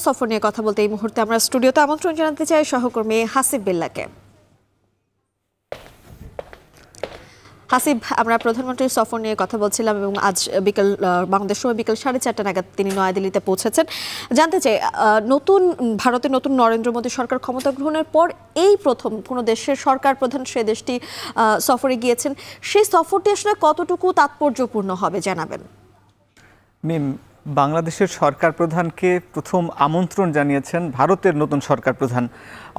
সফর নিয়ে কথা বলতে এই মুহূর্তে আমরা স্টুডিওতে আমন্ত্রণ জানাতে চাই সহকর্মী হাসিব বিল্লাহকে। হাসিব, আমরা প্রধানমন্ত্রীর সফর নিয়ে কথা বলছিলাম এবং আজ বিকেল বাংলাদেশ সময় বিকেল 4:30 নাগাদ তিনি নয়াদিল্লিতে পৌঁছেছেন। জানতে চাই, ভারতের নতুন নরেন্দ্র মোদী সরকার ক্ষমতা গ্রহণের পর এই প্রথম কোনো দেশের সরকার প্রধান সে দেশটি সফরে গিয়েছেন, সেই সফরটি আসলে কতটুকু তাৎপর্যপূর্ণ হবে জানাবেন। বাংলাদেশের সরকার প্রধানকে প্রথম আমন্ত্রণ জানিয়েছেন ভারতের নতুন সরকার প্রধান।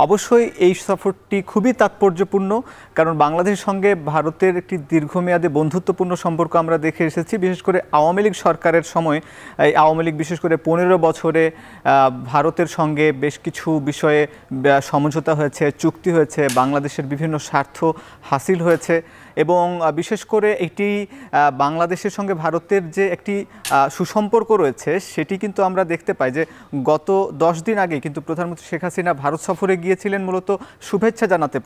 অবশ্যই এই সফরটি খুবই তাৎপর্যপূর্ণ, কারণ বাংলাদেশের সঙ্গে ভারতের একটি দীর্ঘমেয়াদী বন্ধুত্বপূর্ণ সম্পর্ক আমরা দেখে এসেছি। বিশেষ করে আওয়ামী লীগ সরকারের সময় এই আওয়ামী লীগ বিশেষ করে 15 বছরে ভারতের সঙ্গে বেশ কিছু বিষয়ে সমঝোতা হয়েছে, চুক্তি হয়েছে, বাংলাদেশের বিভিন্ন স্বার্থ হাসিল হয়েছে এবং বিশেষ করে এটি বাংলাদেশের সঙ্গে ভারতের যে একটি সুসম্পর্ক রয়েছে সেটি কিন্তু আমরা দেখতে পাই যে গত 10 দিন আগে কিন্তু প্রধানমন্ত্রী শেখ হাসিনা ভারত সফরে গিয়েছিলেন মূলত শুভেচ্ছা জানাতে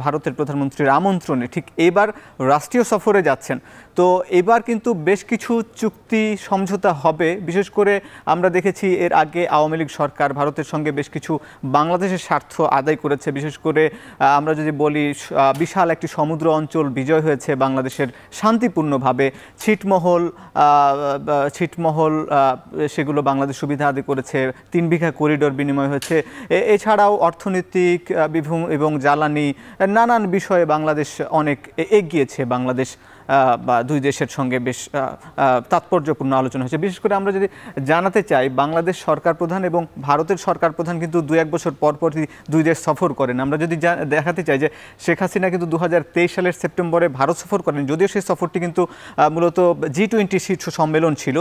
ভারতের প্রধানমন্ত্রীর আমন্ত্রণে। ঠিক এবার রাষ্ট্রীয় সফরে যাচ্ছেন, তো এবার কিন্তু বেশ কিছু চুক্তি সমঝোতা হবে। বিশেষ করে আমরা দেখেছি এর আগে আওয়ামী লীগ সরকার ভারতের সঙ্গে বেশ কিছু বাংলাদেশের স্বার্থ আদায় করেছে। বিশেষ করে আমরা যদি বলি বিশাল একটি সমুদ্র অঞ্চল বিজয় হয়েছে বাংলাদেশের শান্তিপূর্ণভাবে, ছিটমহল সেগুলো বাংলাদেশ সুবিধা আদায় করেছে, 3 বিঘা করিডোর বিনিময় হয়েছে। এছাড়াও অর্থনৈতিক এবং জ্বালানি নানান বিষয়ে বাংলাদেশ অনেক এগিয়েছে। বাংলাদেশ বা দুই দেশের সঙ্গে বেশ তাৎপর্যপূর্ণ আলোচনা হয়েছে। বিশেষ করে আমরা যদি জানাতে চাই, বাংলাদেশ সরকার প্রধান এবং ভারতের সরকার প্রধান কিন্তু 2-1 বছর পরপরই দুই দেশ সফর করেন। আমরা যদি দেখাতে চাই যে শেখ হাসিনা কিন্তু 2023 সালের সেপ্টেম্বরে ভারত সফর করেন, যদিও সেই সফরটি কিন্তু মূলত G20 শীর্ষ সম্মেলন ছিল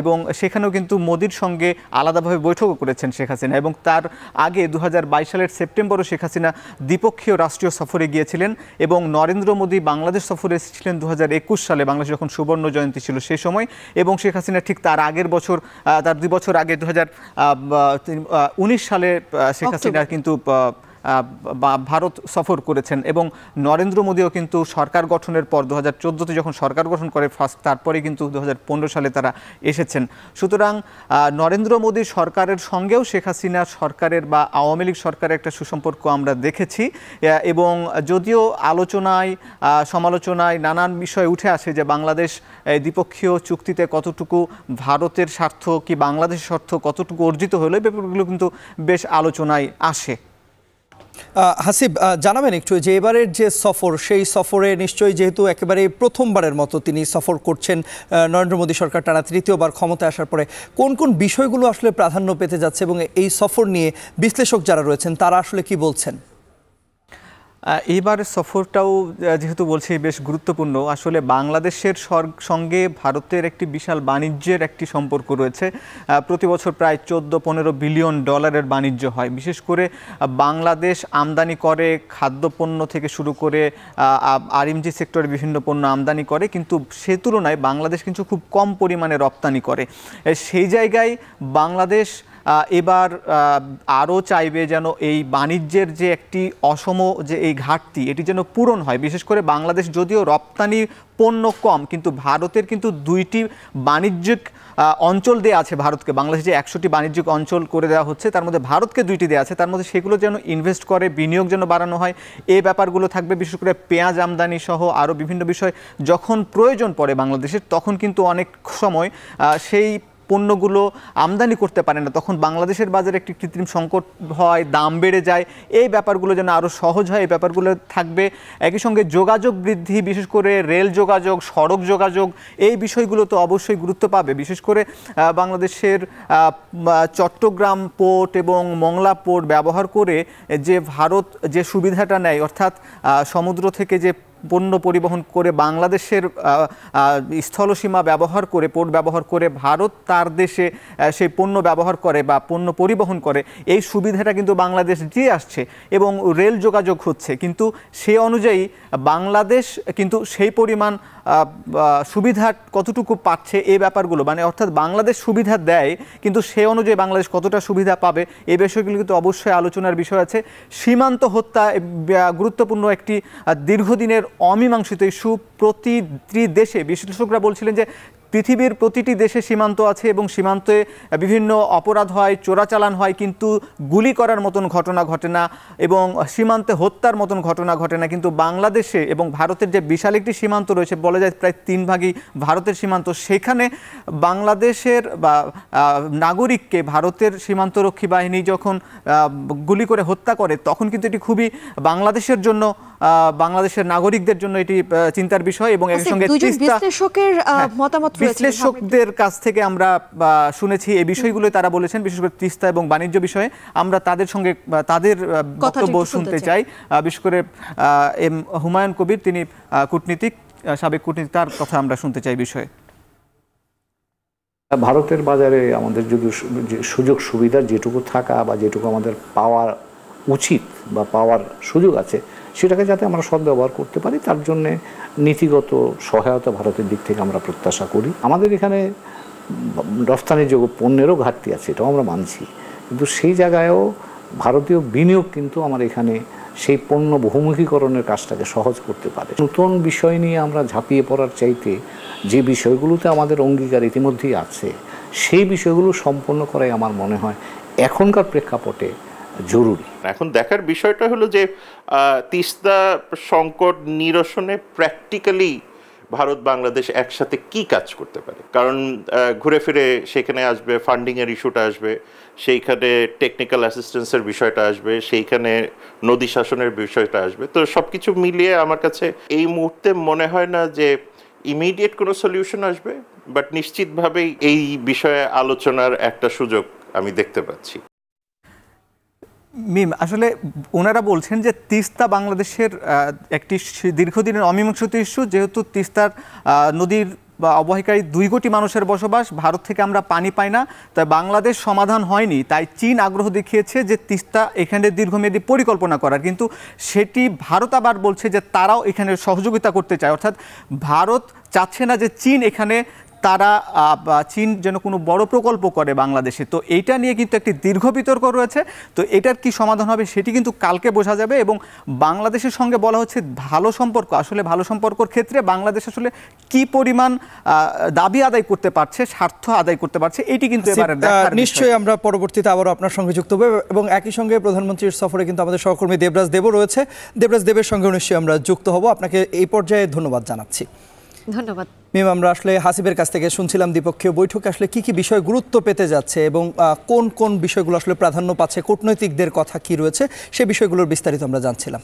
এবং সেখানেও কিন্তু মোদির সঙ্গে আলাদাভাবে বৈঠকও করেছেন শেখ হাসিনা। এবং তার আগে 2022 সালের সেপ্টেম্বরও শেখ হাসিনা দ্বিপক্ষীয় রাষ্ট্রীয় সফরে গিয়েছিলেন এবং নরেন্দ্র মোদী বাংলাদেশ সফরে এসেছিলেন 2021 সালে, বাংলাদেশ যখন সুবর্ণ জয়ন্তী ছিল সেই সময়। এবং শেখ হাসিনা ঠিক তার আগের বছর, তার 2 বছর আগে 2019 সালে শেখ হাসিনা কিন্তু ভারত সফর করেছেন। এবং নরেন্দ্র মোদীও কিন্তু সরকার গঠনের পর 2014-তে যখন সরকার গঠন করে তারপরে কিন্তু 2015 সালে তারা এসেছেন। সুতরাং নরেন্দ্র মোদী সরকারের সঙ্গেও শেখ হাসিনা সরকারের বা আওয়ামী লীগ সরকারের একটা সুসম্পর্ক আমরা দেখেছি। এবং যদিও সমালোচনায় নানান বিষয় উঠে আসে যে বাংলাদেশ দ্বিপক্ষীয় চুক্তিতে কতটুকু ভারতের স্বার্থ কি বাংলাদেশের স্বার্থ কতটুকু অর্জিত হলো, এই ব্যাপারগুলো কিন্তু বেশ আলোচনায় আসে। হাসিব, জানাবেন একটু যে এবারের যে সফর, সেই সফরে নিশ্চয়ই যেহেতু একেবারে প্রথমবারের মতো তিনি সফর করছেন নরেন্দ্র মোদী সরকার টানা 3য়বার ক্ষমতায় আসার পরে, কোন কোন বিষয়গুলো আসলে প্রাধান্য পেতে যাচ্ছে এবং এই সফর নিয়ে বিশ্লেষক যারা রয়েছেন তারা আসলে কি বলছেন? এইবার সফরটাও যেহেতু বলছি বেশ গুরুত্বপূর্ণ। আসলে বাংলাদেশের সঙ্গে ভারতের একটি বিশাল বাণিজ্যের একটি সম্পর্ক রয়েছে। প্রতি বছর প্রায় 14-15 বিলিয়ন ডলারের বাণিজ্য হয়। বিশেষ করে বাংলাদেশ আমদানি করে খাদ্যপণ্য থেকে শুরু করে আরএমজি সেক্টরে বিভিন্ন পণ্য আমদানি করে, কিন্তু সে তুলনায় বাংলাদেশ কিন্তু খুব কম পরিমাণে রপ্তানি করে। সেই জায়গায় বাংলাদেশ এবার আরও চাইবে যেন এই বাণিজ্যের যে একটি যে এই ঘাটতি এটি যেন পূরণ হয়। বিশেষ করে বাংলাদেশ যদিও রপ্তানি পণ্য কম, কিন্তু ভারতের কিন্তু 2টি বাণিজ্যিক অঞ্চল দেওয়া আছে ভারতকে। বাংলাদেশ যে 100টি বাণিজ্যিক অঞ্চল করে দেওয়া হচ্ছে, তার মধ্যে ভারতকে 2টি দেওয়া আছে, তার মধ্যে সেগুলো যেন ইনভেস্ট করে, বিনিয়োগ যেন বাড়ানো হয়, এই ব্যাপারগুলো থাকবে। বিশেষ করে পেঁয়াজ আমদানি সহ আরও বিভিন্ন বিষয় যখন প্রয়োজন পড়ে বাংলাদেশের, তখন কিন্তু অনেক সময় সেই পণ্যগুলো আমদানি করতে পারে না, তখন বাংলাদেশের বাজারে একটি কৃত্রিম সংকট হয়, দাম বেড়ে যায়। এই ব্যাপারগুলো যেন আরও সহজ হয়, এই ব্যাপারগুলো থাকবে। একই সঙ্গে যোগাযোগ বৃদ্ধি, বিশেষ করে রেল যোগাযোগ, সড়ক যোগাযোগ, এই বিষয়গুলো তো অবশ্যই গুরুত্ব পাবে। বিশেষ করে বাংলাদেশের চট্টগ্রাম পোর্ট এবং মংলা পোর্ট ব্যবহার করে যে ভারত যে সুবিধাটা নেয়, অর্থাৎ সমুদ্র থেকে যে পণ্য পরিবহন করে বাংলাদেশের স্থলসীমা ব্যবহার করে, পোর্ট ব্যবহার করে ভারত তার দেশে সেই পণ্য ব্যবহার করে বা পণ্য পরিবহন করে, এই সুবিধাটা কিন্তু বাংলাদেশ দিয়ে আসছে এবং রেল যোগাযোগ হচ্ছে। কিন্তু সে অনুযায়ী বাংলাদেশ কিন্তু সেই পরিমাণ সুবিধা কতটুকু পাচ্ছে এই ব্যাপারগুলো, মানে অর্থাৎ বাংলাদেশ সুবিধা দেয় কিন্তু সে অনুযায়ী বাংলাদেশ কতটা সুবিধা পাবে, এই বিষয়গুলো কিন্তু অবশ্যই আলোচনার বিষয় আছে। সীমান্ত হত্যা গুরুত্বপূর্ণ একটি দীর্ঘদিনের অমীমাংসিত ইস্যু। প্রতি দেশে বিশ্লেষকরা বলছিলেন যে পৃথিবীর প্রতিটি দেশে সীমান্ত আছে এবং সীমান্তে বিভিন্ন অপরাধ হয়, চোরাচালান হয়, কিন্তু গুলি করার মতন ঘটনা ঘটে না এবং সীমান্তে হত্যার মতন ঘটনা ঘটে না। কিন্তু বাংলাদেশে এবং ভারতের যে বিশাল একটি সীমান্ত রয়েছে, বলা যায় প্রায় 3 ভাগই ভারতের সীমান্ত, সেখানে বাংলাদেশের বা নাগরিককে ভারতের সীমান্তরক্ষী বাহিনী যখন গুলি করে হত্যা করে, তখন কিন্তু এটি খুবই বাংলাদেশের জন্য, বাংলাদেশের নাগরিকদের জন্য এটি চিন্তার বিষয়। এবং এর সঙ্গে বিশ্লেষকের মতামত রয়েছে, বিশ্লেষকদের কাছ থেকে আমরা শুনেছি এই বিষয়গুলো তারা বলেছেন, বিশেষ করে তিস্তা এবং বাণিজ্য বিষয়ে আমরা তাদের সঙ্গে তাদের বক্তব্য শুনতে চাই। বিশেষ করে এম হুমায়ুন কবির, তিনি কূটনীতিক, সাবেক কূটনীতিক, তার কথা আমরা শুনতে চাই বিষয়ে। ভারতের বাজারে আমাদের যদি সুযোগ সুবিধা যেটুকু থাকা বা যেটুকু আমাদের পাওয়া উচিত বা পাওয়ার সুযোগ আছে, সেটাকে যাতে আমরা সদ্ব্যবহার করতে পারি, তার জন্যে নীতিগত সহায়তা ভারতের দিক থেকে আমরা প্রত্যাশা করি। আমাদের এখানে রফতানিযোগ্য পণ্যেরও ঘাটতি আছে, এটাও আমরা মানছি, কিন্তু সেই জায়গায়ও ভারতীয় বিনিয়োগ কিন্তু আমার এখানে সেই পণ্য বহুমুখীকরণের কাজটাকে সহজ করতে পারে। নতুন বিষয় নিয়ে আমরা ঝাঁপিয়ে পড়ার চাইতে যে বিষয়গুলোতে আমাদের অঙ্গীকার ইতিমধ্যেই আছে, সেই বিষয়গুলো সম্পন্ন করাই আমার মনে হয় এখনকার প্রেক্ষাপটে জরুরি। এখন দেখার বিষয়টা হলো যে তিস্তা সংকট নিরসনে প্র্যাকটিক্যালি ভারত বাংলাদেশ একসাথে কি কাজ করতে পারে। কারণ ঘুরে ফিরে সেখানে আসবে ফান্ডিংয়ের ইস্যুটা আসবে, সেইখানে টেকনিক্যাল অ্যাসিস্ট্যান্সের বিষয়টা আসবে, সেইখানে নদী শাসনের বিষয়টা আসবে। তো সব কিছু মিলিয়ে আমার কাছে এই মুহূর্তে মনে হয় না যে ইমিডিয়েট কোনো সলিউশন আসবে, বাট নিশ্চিতভাবেই এই বিষয়ে আলোচনার একটা সুযোগ আমি দেখতে পাচ্ছি। মিম, আসলে ওনারা বলছেন যে তিস্তা বাংলাদেশের একটি দীর্ঘদিনের অমীমাংসিত ইস্যু, যেহেতু তিস্তার নদীর বা অববাহিকায় 2 কোটি মানুষের বসবাস, ভারত থেকে আমরা পানি পাই না, তাই বাংলাদেশ সমাধান হয়নি। তাই চীন আগ্রহ দেখিয়েছে যে তিস্তা এখানে দীর্ঘমেয়াদী পরিকল্পনা করার, কিন্তু সেটি ভারত আবার বলছে যে তারাও এখানে সহযোগিতা করতে চায়। অর্থাৎ ভারত চাচ্ছে না যে চীন এখানে চীন যেন কোনো বড় প্রকল্প করে বাংলাদেশে। তো এইটা নিয়ে কিন্তু একটি দীর্ঘ বিতর্ক রয়েছে। তো এটার কি সমাধান হবে সেটি কিন্তু কালকে বোঝা যাবে। এবং বাংলাদেশের সঙ্গে বলা হচ্ছে ভালো সম্পর্ক, আসলে ভালো সম্পর্কের ক্ষেত্রে বাংলাদেশ আসলে কি পরিমাণ দাবি আদায় করতে পারছে, স্বার্থ আদায় করতে পারছে, এটি কিন্তু এবারে নিশ্চয়ই আমরা পরবর্তীতে আবারও আপনার সঙ্গে যুক্ত হবে। এবং একই সঙ্গে প্রধানমন্ত্রীর সফরে কিন্তু আমাদের সহকর্মী দেবরাজ দেবও রয়েছে, দেবরাজ দেবের সঙ্গে নিশ্চয়ই আমরা যুক্ত হব। আপনাকে এই পর্যায়ে ধন্যবাদ জানাচ্ছি। ধন্যবাদ মিম। আমরা আসলে হাসিবের কাছ থেকে শুনছিলাম দ্বিপক্ষীয় বৈঠকে আসলে কি বিষয় গুরুত্ব পেতে যাচ্ছে এবং কোন বিষয়গুলো আসলে প্রাধান্য পাচ্ছে, কূটনৈতিকদের কথা কি রয়েছে, সে বিষয়গুলোর বিস্তারিত আমরা জানছিলাম।